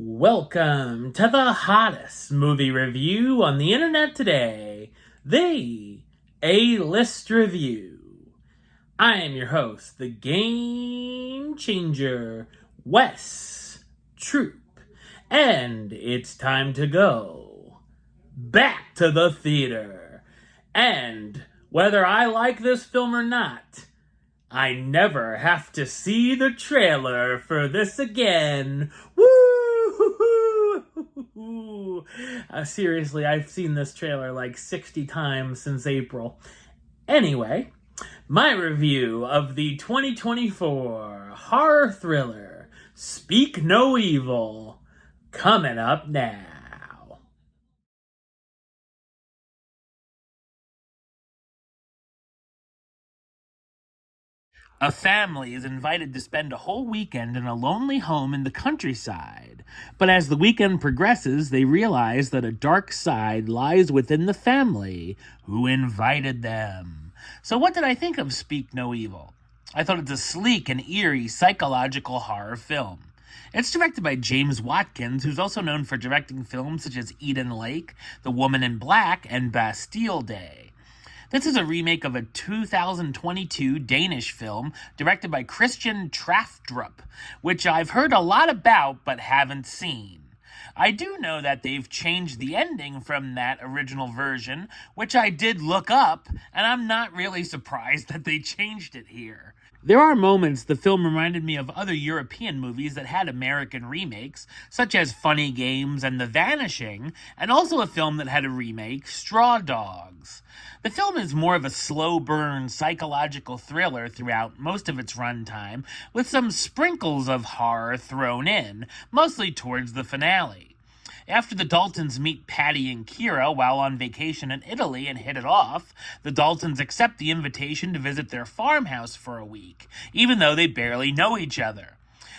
Welcome to the hottest movie review on the internet today, the A-List Review. I am your host, the Game Changer, Wes Troop, and it's time to go back to the theater. And whether I like this film or not, I never have to see the trailer for this again. Woo! Seriously, I've seen this trailer like 60 times since April. Anyway, my review of the 2024 horror thriller Speak No Evil coming up now. A family is invited to spend a whole weekend in a lonely home in the countryside. But as the weekend progresses, they realize that a dark side lies within the family who invited them. So, what did I think of Speak No Evil? I thought it's a sleek and eerie psychological horror film. It's directed by James Watkins, who's also known for directing films such as Eden Lake, The Woman in Black, and Bastille Day. This is a remake of a 2022 Danish film directed by Christian Traftrup, which I've heard a lot about but haven't seen. I do know that they've changed the ending from that original version, which I did look up, and I'm not really surprised that they changed it here. There are moments the film reminded me of other European movies that had American remakes, such as Funny Games and The Vanishing, and also a film that had a remake, Straw Dogs. The film is more of a slow burn psychological thriller throughout most of its runtime, with some sprinkles of horror thrown in, mostly towards the finale. After the Daltons meet Patty and Kira while on vacation in Italy and hit it off, the Daltons accept the invitation to visit their farmhouse for a week, even though they barely know each other.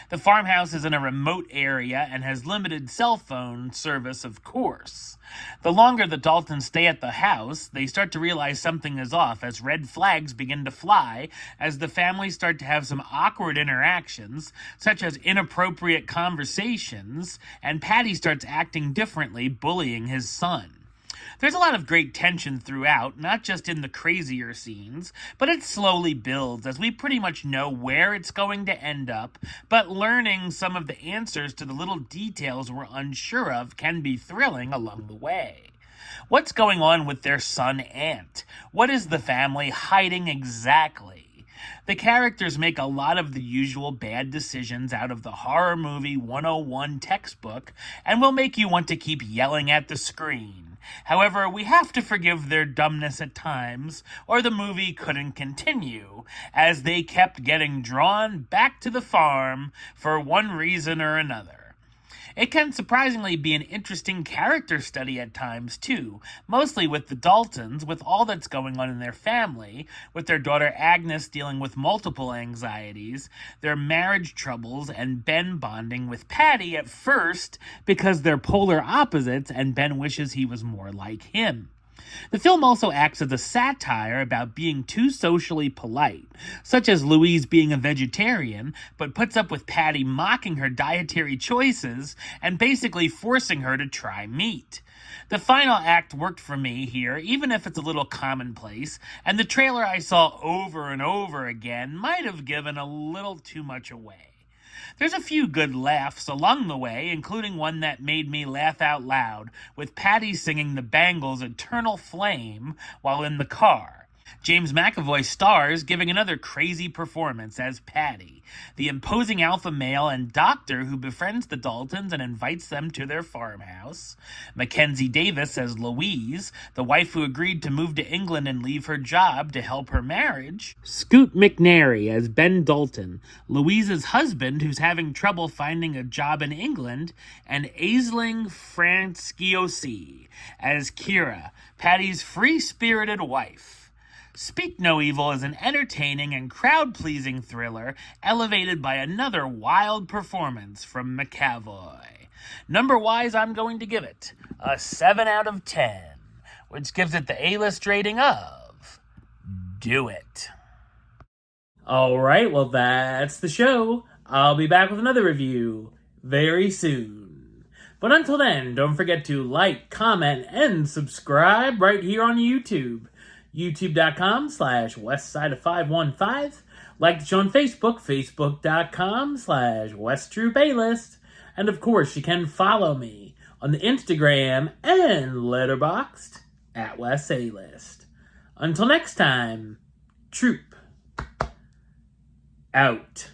The farmhouse is in a remote area and has limited cell phone service, of course. The longer the Daltons stay at the house, they start to realize something is off as red flags begin to fly as the family start to have some awkward interactions, such as inappropriate conversations, and Patty starts acting differently, bullying his son. There's a lot of great tension throughout, not just in the crazier scenes, but it slowly builds as we pretty much know where it's going to end up, but learning some of the answers to the little details we're unsure of can be thrilling along the way. What's going on with their son Ant? What is the family hiding exactly? The characters make a lot of the usual bad decisions out of the horror movie 101 textbook and will make you want to keep yelling at the screen. However, we have to forgive their dumbness at times, or the movie couldn't continue, as they kept getting drawn back to the farm for one reason or another. It can surprisingly be an interesting character study at times, too, mostly with the Daltons, with all that's going on in their family, with their daughter Agnes dealing with multiple anxieties, their marriage troubles, and Ben bonding with Patty at first because they're polar opposites and Ben wishes he was more like him. The film also acts as a satire about being too socially polite, such as Louise being a vegetarian, but puts up with Patty mocking her dietary choices and basically forcing her to try meat. The final act worked for me here, even if it's a little commonplace, and the trailer I saw over and over again might have given a little too much away. There's a few good laughs along the way, including one that made me laugh out loud, with Patty singing the Bangles' Eternal Flame while in the car. James McAvoy stars, giving another crazy performance as Patty, the imposing alpha male and doctor who befriends the Daltons and invites them to their farmhouse. Mackenzie Davis as Louise, the wife who agreed to move to England and leave her job to help her marriage. Scoot McNairy as Ben Dalton, Louise's husband who's having trouble finding a job in England. And Aisling Franciosi as Kira, Patty's free-spirited wife. Speak No Evil is an entertaining and crowd-pleasing thriller elevated by another wild performance from McAvoy. Number-wise, I'm going to give it a 7 out of 10, which gives it the A-list rating of Do It. Alright, well that's the show. I'll be back with another review very soon. But until then, don't forget to like, comment, and subscribe right here on YouTube. YouTube.com/Westside of 515. Like the show on Facebook, Facebook.com/WestTruePlaylist. And of course, you can follow me on the Instagram and Letterboxd at Wes A List. Until next time, Troop out.